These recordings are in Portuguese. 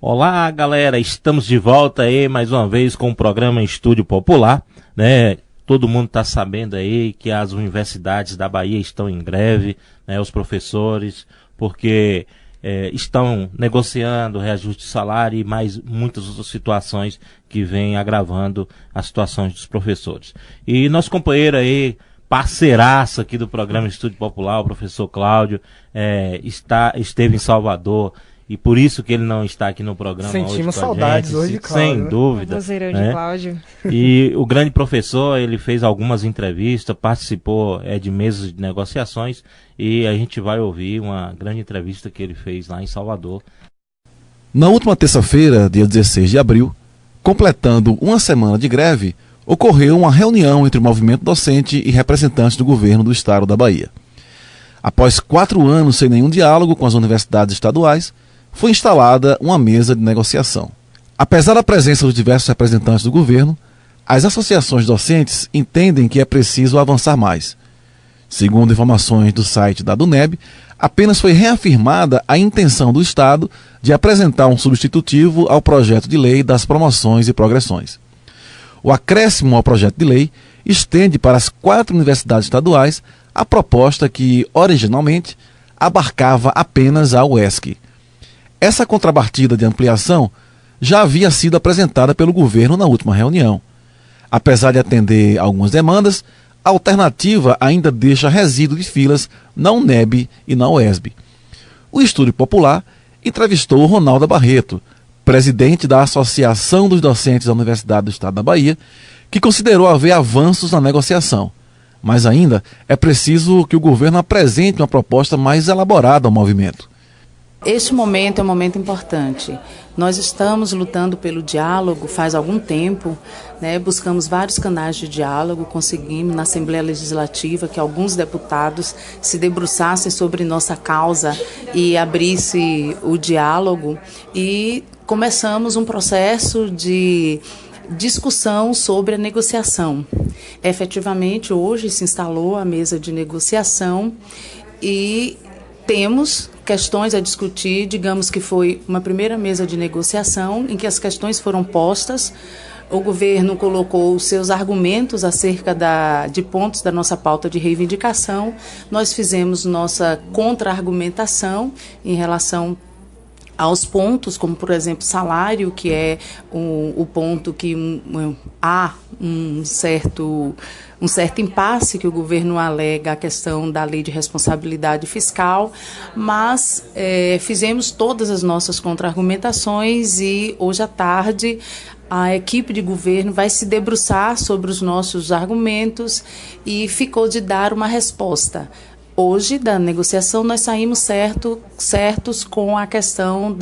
Olá, galera, estamos de volta aí mais uma vez com o programa Estúdio Popular, né? Todo mundo está sabendo aí que as universidades da Bahia estão em greve, né? Os professores, porque estão negociando reajuste de salário e mais muitas outras situações que vêm agravando as situações dos professores. E nosso companheiro aí, parceiraço aqui do programa Estúdio Popular, o professor Cláudio, esteve em Salvador. E por isso que ele não está aqui no programa hoje. Sentimos saudades hoje de Cláudio. Sem dúvida. Vozeirão de Cláudio. E o grande professor, ele fez algumas entrevistas, participou de mesas de negociações, e a gente vai ouvir uma grande entrevista que ele fez lá em Salvador. Na última terça-feira, dia 16 de abril, completando uma semana de greve, ocorreu uma reunião entre o movimento docente e representantes do governo do estado da Bahia. Após 4 anos sem nenhum diálogo com as universidades estaduais, foi instalada uma mesa de negociação. Apesar da presença dos diversos representantes do governo, as associações docentes entendem que é preciso avançar mais. Segundo informações do site da DUNEB, apenas foi reafirmada a intenção do Estado de apresentar um substitutivo ao projeto de lei das promoções e progressões. O acréscimo ao projeto de lei estende para as 4 universidades estaduais a proposta que, originalmente, abarcava apenas a UESC. Essa contrapartida de ampliação já havia sido apresentada pelo governo na última reunião. Apesar de atender algumas demandas, a alternativa ainda deixa resíduo de filas na UNEB e na UESB. O Estúdio Popular entrevistou o Ronaldo Barreto, presidente da Associação dos Docentes da Universidade do Estado da Bahia, que considerou haver avanços na negociação. Mas ainda é preciso que o governo apresente uma proposta mais elaborada ao movimento. Este momento é um momento importante. Nós estamos lutando pelo diálogo faz algum tempo, né? Buscamos vários canais de diálogo, conseguimos na Assembleia Legislativa que alguns deputados se debruçassem sobre nossa causa e abrisse o diálogo, e começamos um processo de discussão sobre a negociação. Efetivamente, hoje se instalou a mesa de negociação e temos questões a discutir. Digamos que foi uma primeira mesa de negociação em que as questões foram postas. O governo colocou os seus argumentos acerca de pontos da nossa pauta de reivindicação. Nós fizemos nossa contra-argumentação em relação aos pontos, como, por exemplo, salário, que é o ponto que há um certo impasse que o governo alega a questão da lei de responsabilidade fiscal, mas fizemos todas as nossas contra-argumentações e hoje à tarde a equipe de governo vai se debruçar sobre os nossos argumentos e ficou de dar uma resposta. Hoje, da negociação, nós saímos certos com a questão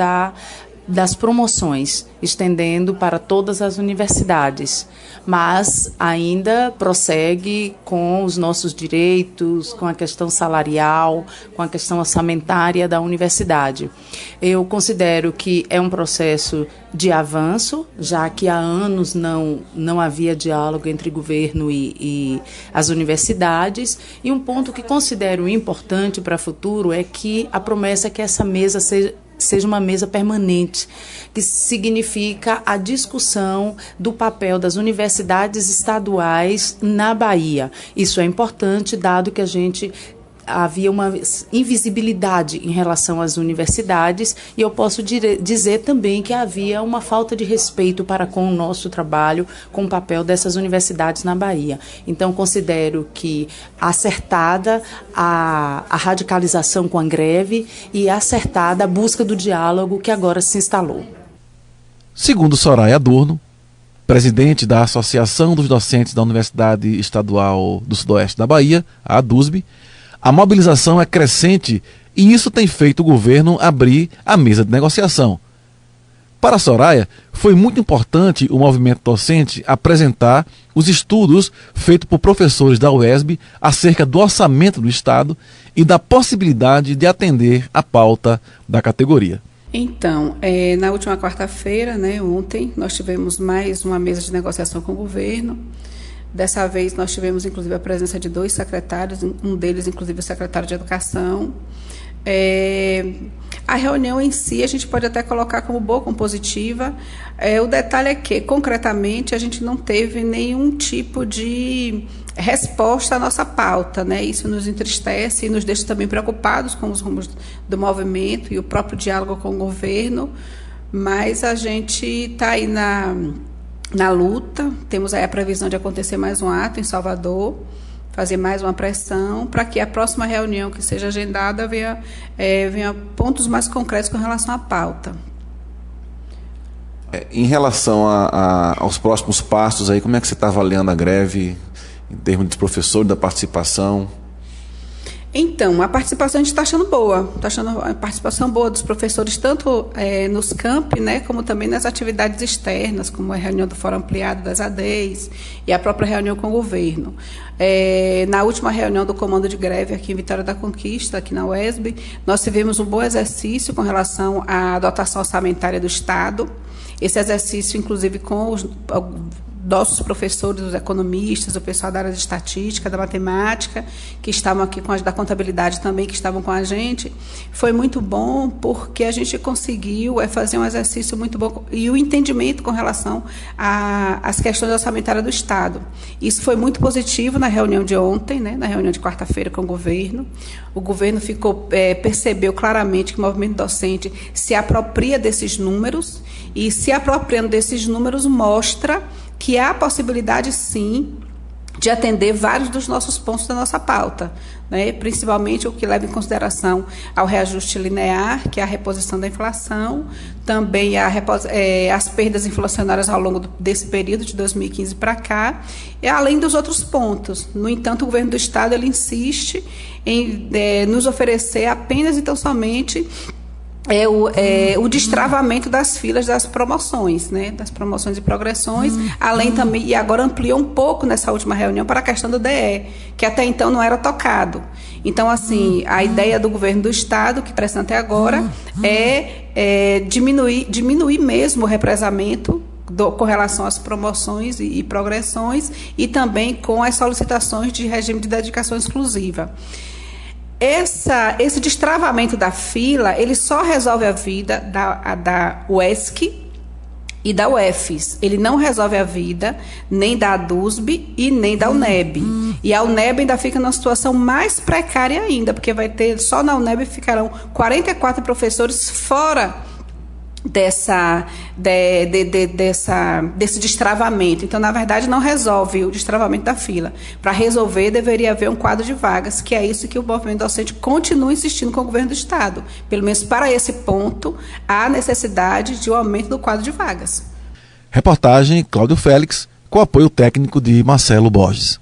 das promoções, estendendo para todas as universidades, mas ainda prossegue com os nossos direitos, com a questão salarial, com a questão orçamentária da universidade. Eu considero que é um processo de avanço, já que há anos não havia diálogo entre governo e as universidades, e um ponto que considero importante para o futuro é que a promessa é que essa mesa seja uma mesa permanente, que significa a discussão do papel das universidades estaduais na Bahia. Isso é importante, dado que havia uma invisibilidade em relação às universidades, e eu posso dizer também que havia uma falta de respeito para com o nosso trabalho, com o papel dessas universidades na Bahia. Então, considero que acertada a radicalização com a greve e acertada a busca do diálogo que agora se instalou. Segundo Soraya Adorno, presidente da Associação dos Docentes da Universidade Estadual do Sudoeste da Bahia, a ADUSB, a mobilização é crescente e isso tem feito o governo abrir a mesa de negociação. Para Soraya, foi muito importante o movimento docente apresentar os estudos feitos por professores da UESB acerca do orçamento do Estado e da possibilidade de atender a pauta da categoria. Então, na última quarta-feira, ontem, nós tivemos mais uma mesa de negociação com o governo. Dessa vez nós tivemos, inclusive, a presença de 2 secretários, um deles, inclusive, o secretário de Educação. A reunião em si, a gente pode até colocar como boa, como positiva. O detalhe é que, concretamente, a gente não teve nenhum tipo de resposta à nossa pauta, né? Isso nos entristece e nos deixa também preocupados com os rumos do movimento e o próprio diálogo com o governo, mas a gente está aí na luta. Temos aí a previsão de acontecer mais um ato em Salvador, fazer mais uma pressão para que a próxima reunião que seja agendada venha pontos mais concretos com relação à pauta. Em relação aos próximos passos, aí, como é que você está avaliando a greve em termos dos professores, da participação? Então, a participação a gente está achando boa. Está achando a participação boa dos professores, tanto nos campi, né, como também nas atividades externas, como a reunião do Fórum Ampliado das ADEs e a própria reunião com o governo. Na última reunião do comando de greve aqui em Vitória da Conquista, aqui na UESB, nós tivemos um bom exercício com relação à dotação orçamentária do Estado. Esse exercício, inclusive, com os nossos professores, os economistas, o pessoal da área de estatística, da matemática, que estavam aqui com a da contabilidade também, que estavam com a gente, foi muito bom porque a gente conseguiu fazer um exercício muito bom e o entendimento com relação às questões orçamentárias do Estado. Isso foi muito positivo na reunião de ontem, né, na reunião de quarta-feira com o governo. O governo percebeu claramente que o movimento docente se apropria desses números e, se apropriando desses números, mostra que há a possibilidade, sim, de atender vários dos nossos pontos da nossa pauta, né? Principalmente o que leva em consideração ao reajuste linear, que é a reposição da inflação, também as perdas inflacionárias ao longo desse período, de 2015 para cá, e além dos outros pontos. No entanto, o governo do Estado ele insiste em nos oferecer apenas e tão somente o destravamento das filas das promoções, né, das promoções e progressões, além também, e agora ampliou um pouco nessa última reunião para a questão do DE, que até então não era tocado. Então, assim, a ideia do governo do Estado, que presta até agora, é diminuir mesmo o represamento com relação às promoções e progressões e também com as solicitações de regime de dedicação exclusiva. Esse destravamento da fila, ele só resolve a vida da UESC e da UFES. Ele não resolve a vida nem da ADUSB e nem da UNEB. E a UNEB ainda fica numa situação mais precária ainda, porque só na UNEB ficarão 44 professores fora desse destravamento. Então, na verdade, não resolve o destravamento da fila. Para resolver, deveria haver um quadro de vagas, que é isso que o movimento docente continua insistindo com o governo do Estado. Pelo menos para esse ponto, há necessidade de um aumento do quadro de vagas. Reportagem Cláudio Félix, com apoio técnico de Marcelo Borges.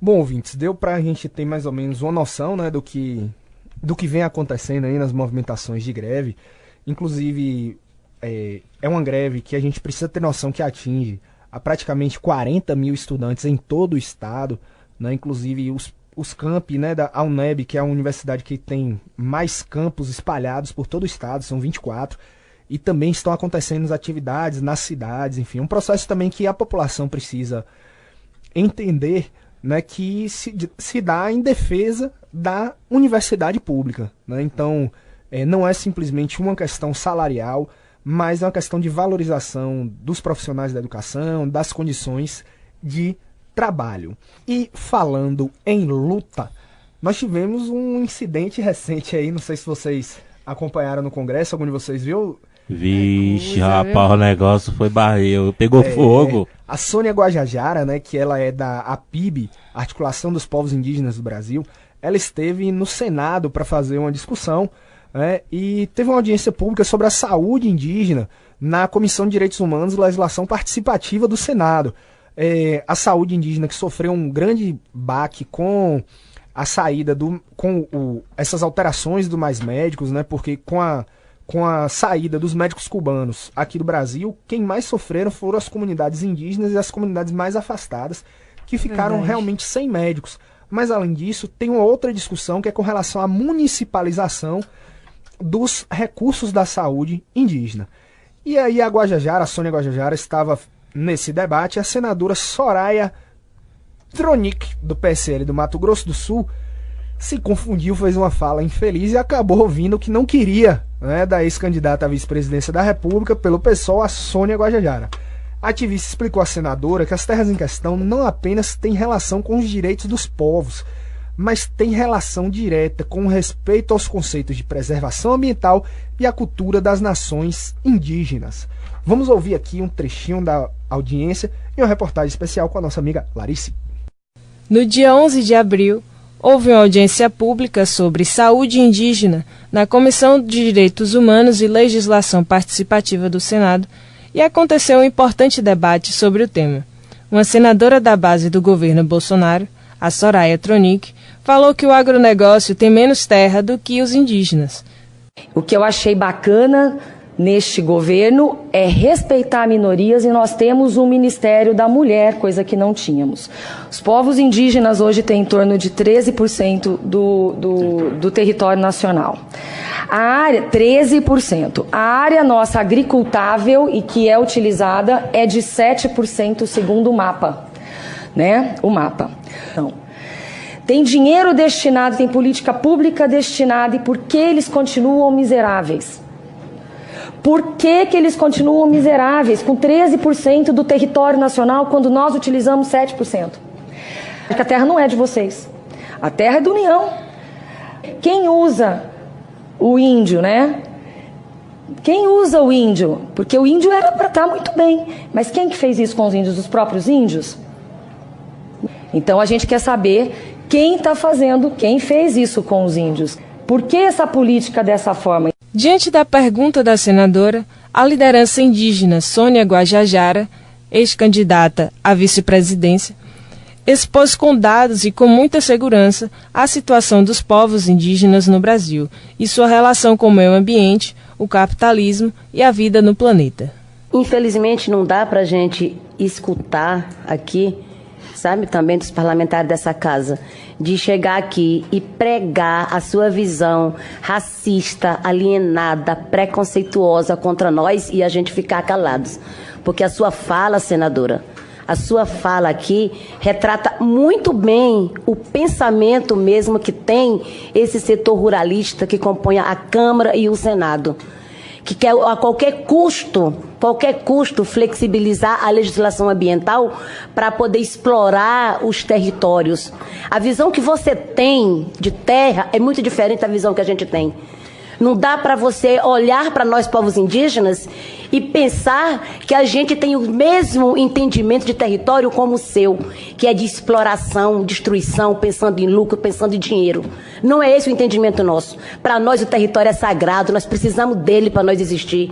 Bom, ouvintes, deu para a gente ter mais ou menos uma noção, né, do que vem acontecendo aí nas movimentações de greve. Inclusive, é uma greve que a gente precisa ter noção que atinge a praticamente 40 mil estudantes em todo o estado, né? Inclusive os campi, né, da UNEB, que é a universidade que tem mais campos espalhados por todo o estado, são 24, e também estão acontecendo as atividades nas cidades, enfim, um processo também que a população precisa entender, né, que se dá em defesa da universidade pública, né? Então, não é simplesmente uma questão salarial, mas é uma questão de valorização dos profissionais da educação, das condições de trabalho. E falando em luta, nós tivemos um incidente recente aí, não sei se vocês acompanharam no Congresso, algum de vocês viu? Vixe, rapaz, o negócio foi barril, pegou fogo. A Sônia Guajajara, né, que ela é da APIB, Articulação dos Povos Indígenas do Brasil, ela esteve no Senado para fazer uma discussão, e teve uma audiência pública sobre a saúde indígena na Comissão de Direitos Humanos e Legislação Participativa do Senado. A saúde indígena que sofreu um grande baque com a saída essas alterações do Mais Médicos, né? Porque com a saída dos médicos cubanos aqui do Brasil, quem mais sofreram foram as comunidades indígenas e as comunidades mais afastadas, que ficaram realmente sem médicos. Mas, além disso, tem uma outra discussão que é com relação à municipalização dos recursos da saúde indígena. E aí a Sônia Guajajara, estava nesse debate. A senadora Soraya Tronic, do PSL do Mato Grosso do Sul, se confundiu, fez uma fala infeliz e acabou ouvindo o que não queria, né, da ex-candidata à vice-presidência da República pelo PSOL, a Sônia Guajajara. A ativista explicou à senadora que as terras em questão não apenas têm relação com os direitos dos povos, mas têm relação direta com o respeito aos conceitos de preservação ambiental e a cultura das nações indígenas. Vamos ouvir aqui um trechinho da audiência e uma reportagem especial com a nossa amiga Larissa. No dia 11 de abril, houve uma audiência pública sobre saúde indígena na Comissão de Direitos Humanos e Legislação Participativa do Senado e aconteceu um importante debate sobre o tema. Uma senadora da base do governo Bolsonaro, a Soraya Tronic, falou que o agronegócio tem menos terra do que os indígenas. O que eu achei bacana neste governo é respeitar minorias e nós temos um Ministério da Mulher, coisa que não tínhamos. Os povos indígenas hoje têm em torno de 13% do território nacional. A área, 13%. A área nossa agricultável e que é utilizada é de 7% segundo o mapa, né? O mapa. Então, tem dinheiro destinado, tem política pública destinada, e por que eles continuam miseráveis? Por que eles continuam miseráveis com 13% do território nacional quando nós utilizamos 7%? Porque a terra não é de vocês. A terra é da União. Quem usa o índio, né? Quem usa o índio? Porque o índio era para estar muito bem. Mas quem que fez isso com os índios? Os próprios índios? Então a gente quer saber quem está fazendo, quem fez isso com os índios. Por que essa política dessa forma? Diante da pergunta da senadora, a liderança indígena Sônia Guajajara, ex-candidata à vice-presidência, expôs com dados e com muita segurança a situação dos povos indígenas no Brasil e sua relação com o meio ambiente, o capitalismo e a vida no planeta. Infelizmente não dá para a gente escutar aqui, sabe, também dos parlamentares dessa casa, de chegar aqui e pregar a sua visão racista, alienada, preconceituosa contra nós e a gente ficar calados. Porque a sua fala, senadora, a sua fala aqui retrata muito bem o pensamento mesmo que tem esse setor ruralista que compõe a Câmara e o Senado, que quer a qualquer custo flexibilizar a legislação ambiental para poder explorar os territórios. A visão que você tem de terra é muito diferente da visão que a gente tem. Não dá para você olhar para nós, povos indígenas, e pensar que a gente tem o mesmo entendimento de território como o seu, que é de exploração, destruição, pensando em lucro, pensando em dinheiro. Não é esse o entendimento nosso. Para nós o território é sagrado, nós precisamos dele para nós existir.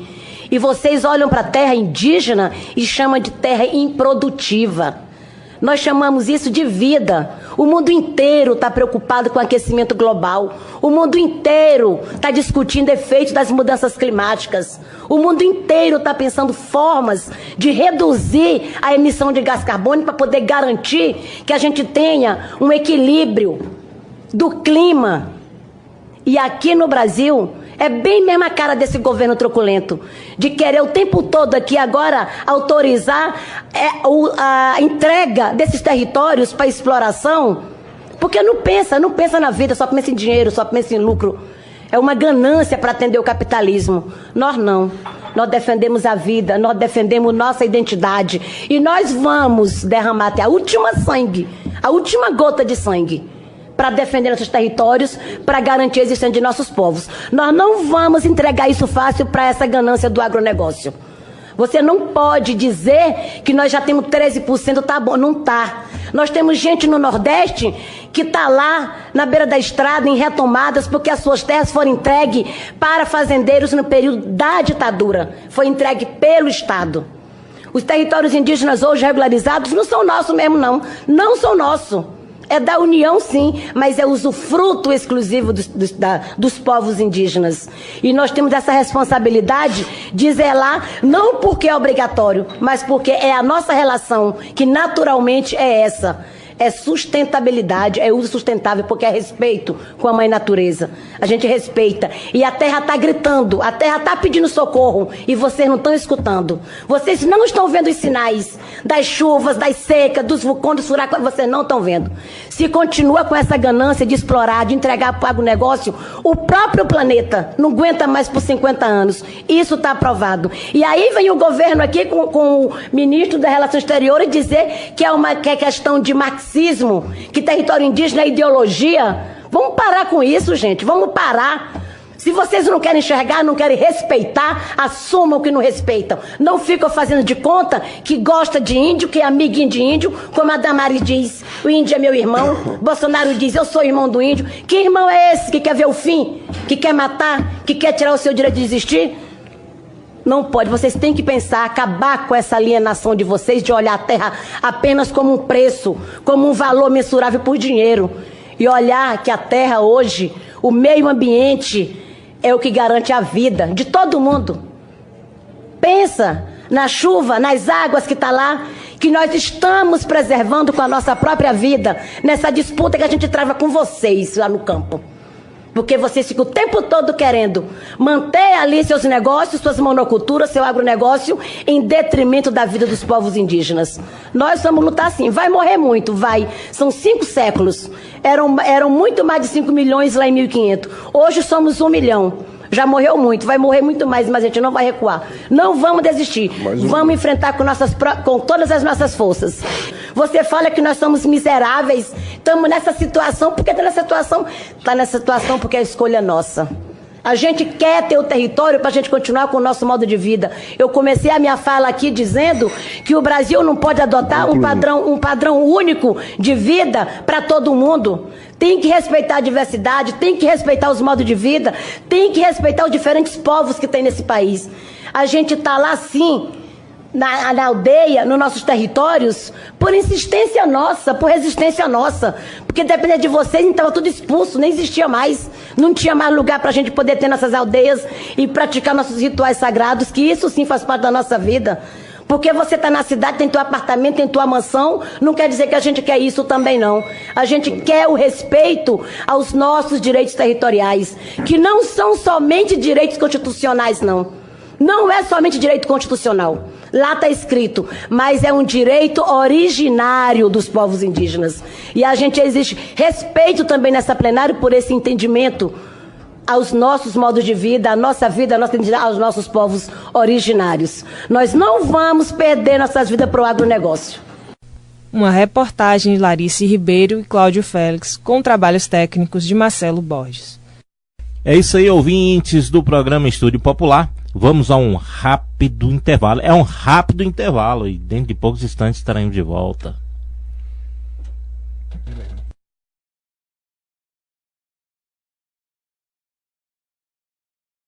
E vocês olham para a terra indígena e chamam de terra improdutiva. Nós chamamos isso de vida. O mundo inteiro está preocupado com o aquecimento global. O mundo inteiro está discutindo efeitos das mudanças climáticas. O mundo inteiro está pensando formas de reduzir a emissão de gás carbônico para poder garantir que a gente tenha um equilíbrio do clima. E aqui no Brasil, é bem mesmo a cara desse governo truculento, de querer o tempo todo aqui agora autorizar a entrega desses territórios para exploração, porque não pensa na vida, só pensa em dinheiro, só pensa em lucro. É uma ganância para atender o capitalismo. Nós não. Nós defendemos a vida, nós defendemos nossa identidade e nós vamos derramar até a última sangue, a última gota de sangue, para defender nossos territórios, para garantir a existência de nossos povos. Nós não vamos entregar isso fácil para essa ganância do agronegócio. Você não pode dizer que nós já temos 13%, tá bom, não tá. Nós temos gente no Nordeste que está lá na beira da estrada em retomadas porque as suas terras foram entregues para fazendeiros no período da ditadura. Foi entregue pelo Estado. Os territórios indígenas hoje regularizados não são nossos mesmo, não. Não são nossos. É da União, sim, mas é usufruto exclusivo dos povos indígenas. E nós temos essa responsabilidade de zelar, não porque é obrigatório, mas porque é a nossa relação, que naturalmente é essa. É sustentabilidade, é uso sustentável, porque é respeito com a mãe natureza. A gente respeita. E a terra está gritando, a terra está pedindo socorro, e vocês não estão escutando. Vocês não estão vendo os sinais das chuvas, das secas, dos vulcões, dos furacões, vocês não estão vendo. Se continua com essa ganância de explorar, de entregar para o agronegócio, o próprio planeta não aguenta mais por 50 anos. Isso está aprovado. E aí vem o governo aqui com o ministro das Relações Exteriores dizer que é questão de marxismo, que território indígena é ideologia. Vamos parar com isso, gente. Vamos parar. Se vocês não querem enxergar, não querem respeitar, assumam que não respeitam. Não ficam fazendo de conta que gosta de índio, que é amiguinho de índio, como a Damares diz, o índio é meu irmão. Bolsonaro diz, eu sou irmão do índio. Que irmão é esse que quer ver o fim? Que quer matar? Que quer tirar o seu direito de existir? Não pode, vocês têm que pensar, acabar com essa alienação de vocês, de olhar a terra apenas como um preço, como um valor mensurável por dinheiro. E olhar que a terra hoje, o meio ambiente, é o que garante a vida de todo mundo. Pensa na chuva, nas águas que está lá, que nós estamos preservando com a nossa própria vida, nessa disputa que a gente trava com vocês lá no campo. Porque vocês ficam o tempo todo querendo manter ali seus negócios, suas monoculturas, seu agronegócio, em detrimento da vida dos povos indígenas. Nós vamos lutar sim. Vai morrer muito, vai. São 5 séculos. Eram muito mais de 5 milhões lá em 1500. Hoje somos 1 milhão. Já morreu muito, vai morrer muito mais, mas a gente não vai recuar. Não vamos desistir. Vamos enfrentar com todas as nossas forças. Você fala que nós somos miseráveis, estamos nessa situação, porque está nessa situação? Está nessa situação porque é a escolha nossa. A gente quer ter o território para a gente continuar com o nosso modo de vida. Eu comecei a minha fala aqui dizendo que o Brasil não pode adotar um padrão único de vida para todo mundo. Tem que respeitar a diversidade, tem que respeitar os modos de vida, tem que respeitar os diferentes povos que tem nesse país. A gente está lá sim, na aldeia, nos nossos territórios, por insistência nossa, por resistência nossa. Porque dependendo de vocês, estava tudo expulso, nem existia mais. Não tinha mais lugar para a gente poder ter nossas aldeias e praticar nossos rituais sagrados, que isso sim faz parte da nossa vida. Porque você está na cidade, tem teu apartamento, tem tua mansão, não quer dizer que a gente quer isso também não. A gente quer o respeito aos nossos direitos territoriais, que não são somente direitos constitucionais, não. Não é somente direito constitucional. Lá está escrito, mas é um direito originário dos povos indígenas. E a gente exige respeito também nessa plenária por esse entendimento aos nossos modos de vida, à nossa vida, aos nossos povos originários. Nós não vamos perder nossas vidas para o agronegócio. Uma reportagem de Larice Ribeiro e Cláudio Félix, com trabalhos técnicos de Marcelo Borges. É isso aí, ouvintes do programa Estúdio Popular. Vamos a um rápido intervalo. É um rápido intervalo e dentro de poucos instantes estaremos de volta.